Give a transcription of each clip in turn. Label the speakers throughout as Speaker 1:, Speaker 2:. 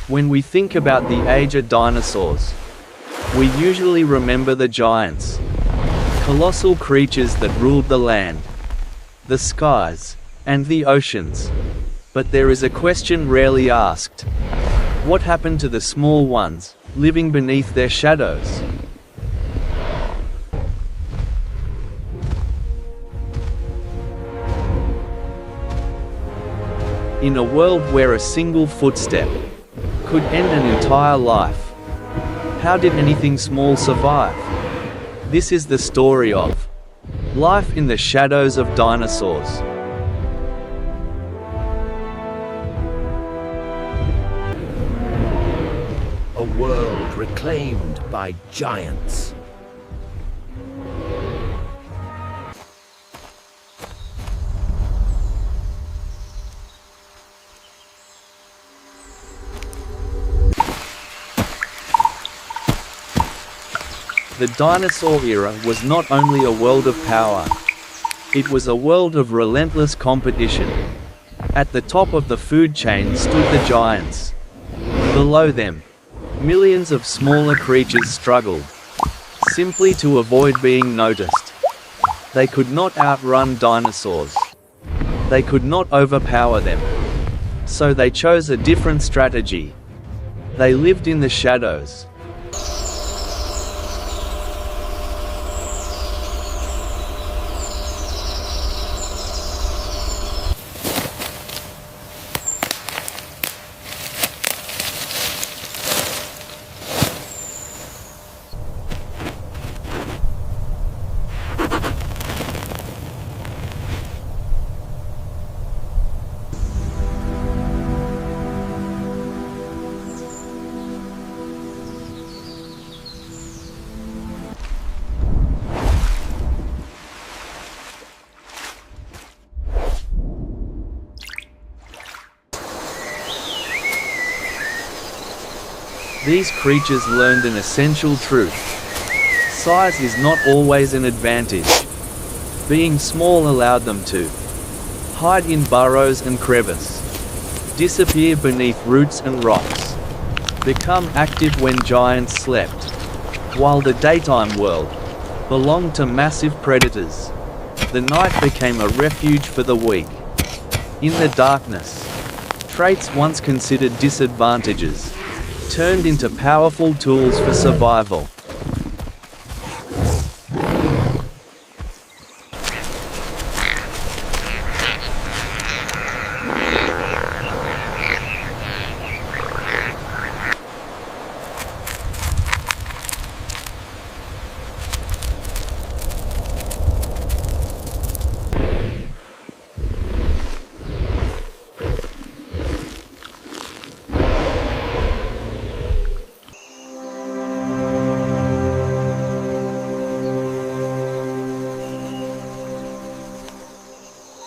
Speaker 1: When we think about the age of dinosaurs, we usually remember the giants, colossal creatures that ruled the land, the skies, and the oceans. But there is a question rarely asked. What happened to the small ones, living beneath their shadows? In a world where a single footstep could end an entire life, how did anything small survive? This is the story of life in the shadows of dinosaurs.
Speaker 2: A world reclaimed by giants.
Speaker 1: The dinosaur era was not only a world of power, it was a world of relentless competition. At the top of the food chain stood the giants. Below them, millions of smaller creatures struggled, simply to avoid being noticed. They could not outrun dinosaurs. They could not overpower them. So they chose a different strategy. They lived in the shadows. These creatures learned an essential truth. Size is not always an advantage. Being small allowed them to hide in burrows and crevices, disappear beneath roots and rocks, become active when giants slept, while the daytime world belonged to massive predators. The night became a refuge for the weak. In the darkness, traits once considered disadvantages turned into powerful tools for survival.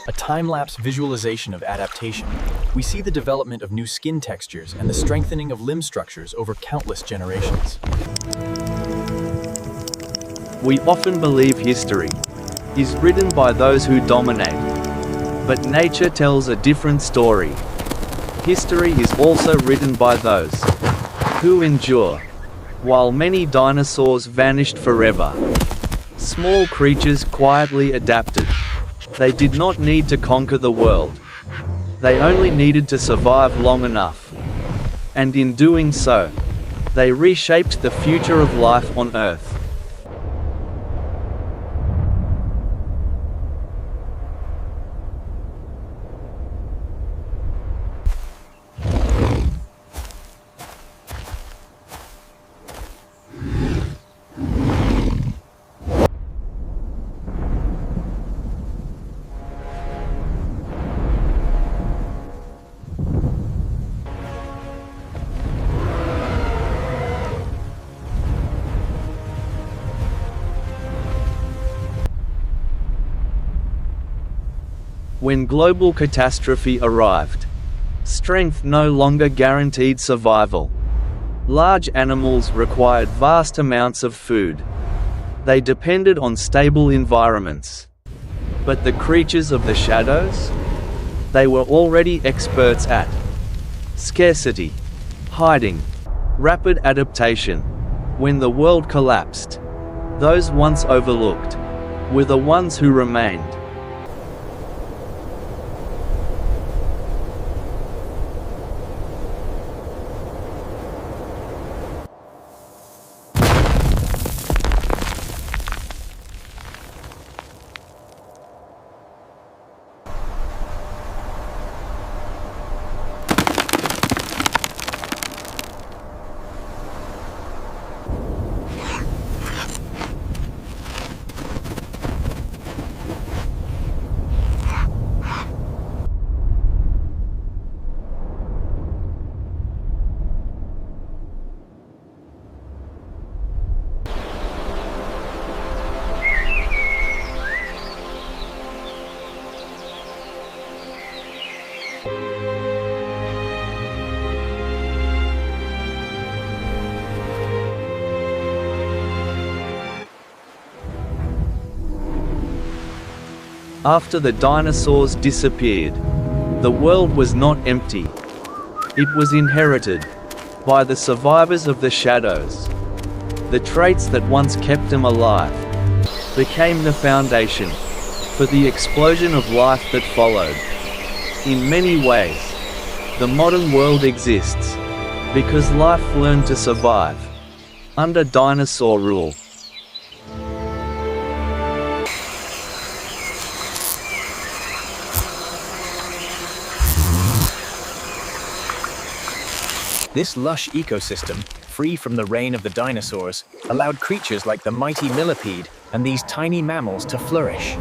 Speaker 3: A time-lapse visualization of adaptation. We see the development of new skin textures and the strengthening of limb structures over countless generations.
Speaker 1: We often believe history is written by those who dominate, but nature tells a different story. History is also written by those who endure. While many dinosaurs vanished forever, small creatures quietly adapted. They did not need to conquer the world. They only needed to survive long enough. And in doing so, they reshaped the future of life on Earth. When global catastrophe arrived, strength no longer guaranteed survival. Large animals required vast amounts of food. They depended on stable environments. But the creatures of the shadows? They were already experts at scarcity, Hiding. Rapid adaptation. When the world collapsed, those once overlooked were the ones who remained. After the dinosaurs disappeared, the world was not empty. It was inherited by the survivors of the shadows. The traits that once kept them alive became the foundation for the explosion of life that followed. In many ways, the modern world exists because life learned to survive under dinosaur rule.
Speaker 3: This lush ecosystem, free from the reign of the dinosaurs, allowed creatures like the mighty millipede and these tiny mammals to flourish.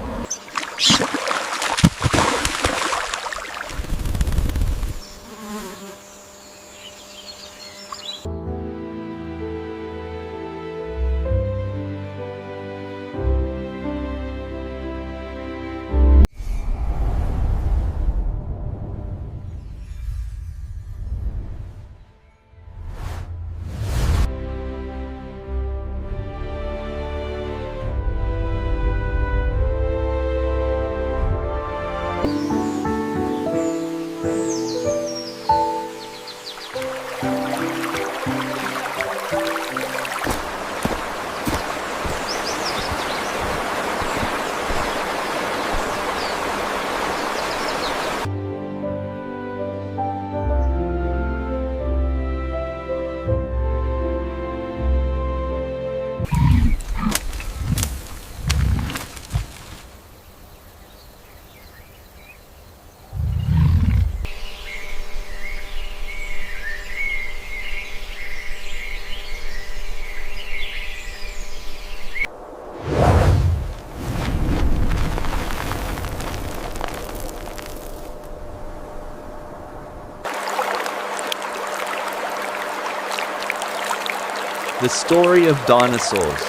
Speaker 1: The story of dinosaurs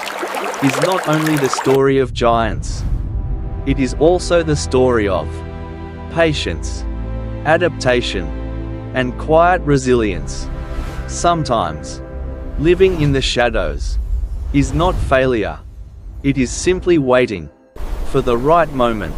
Speaker 1: is not only the story of giants. It is also the story of patience, adaptation, and quiet resilience. Sometimes, living in the shadows is not failure. It is simply waiting for the right moment.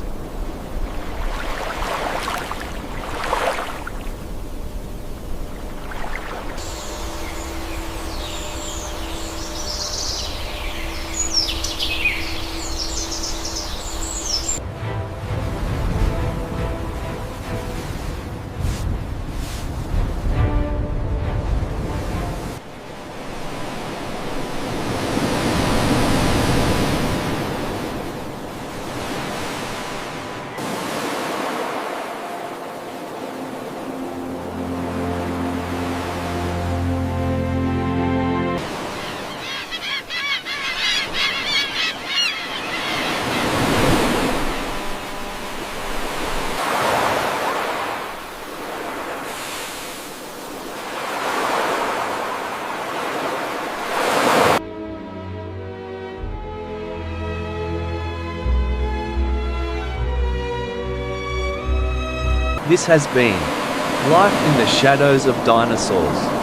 Speaker 1: This has been Life in the Shadows of Dinosaurs.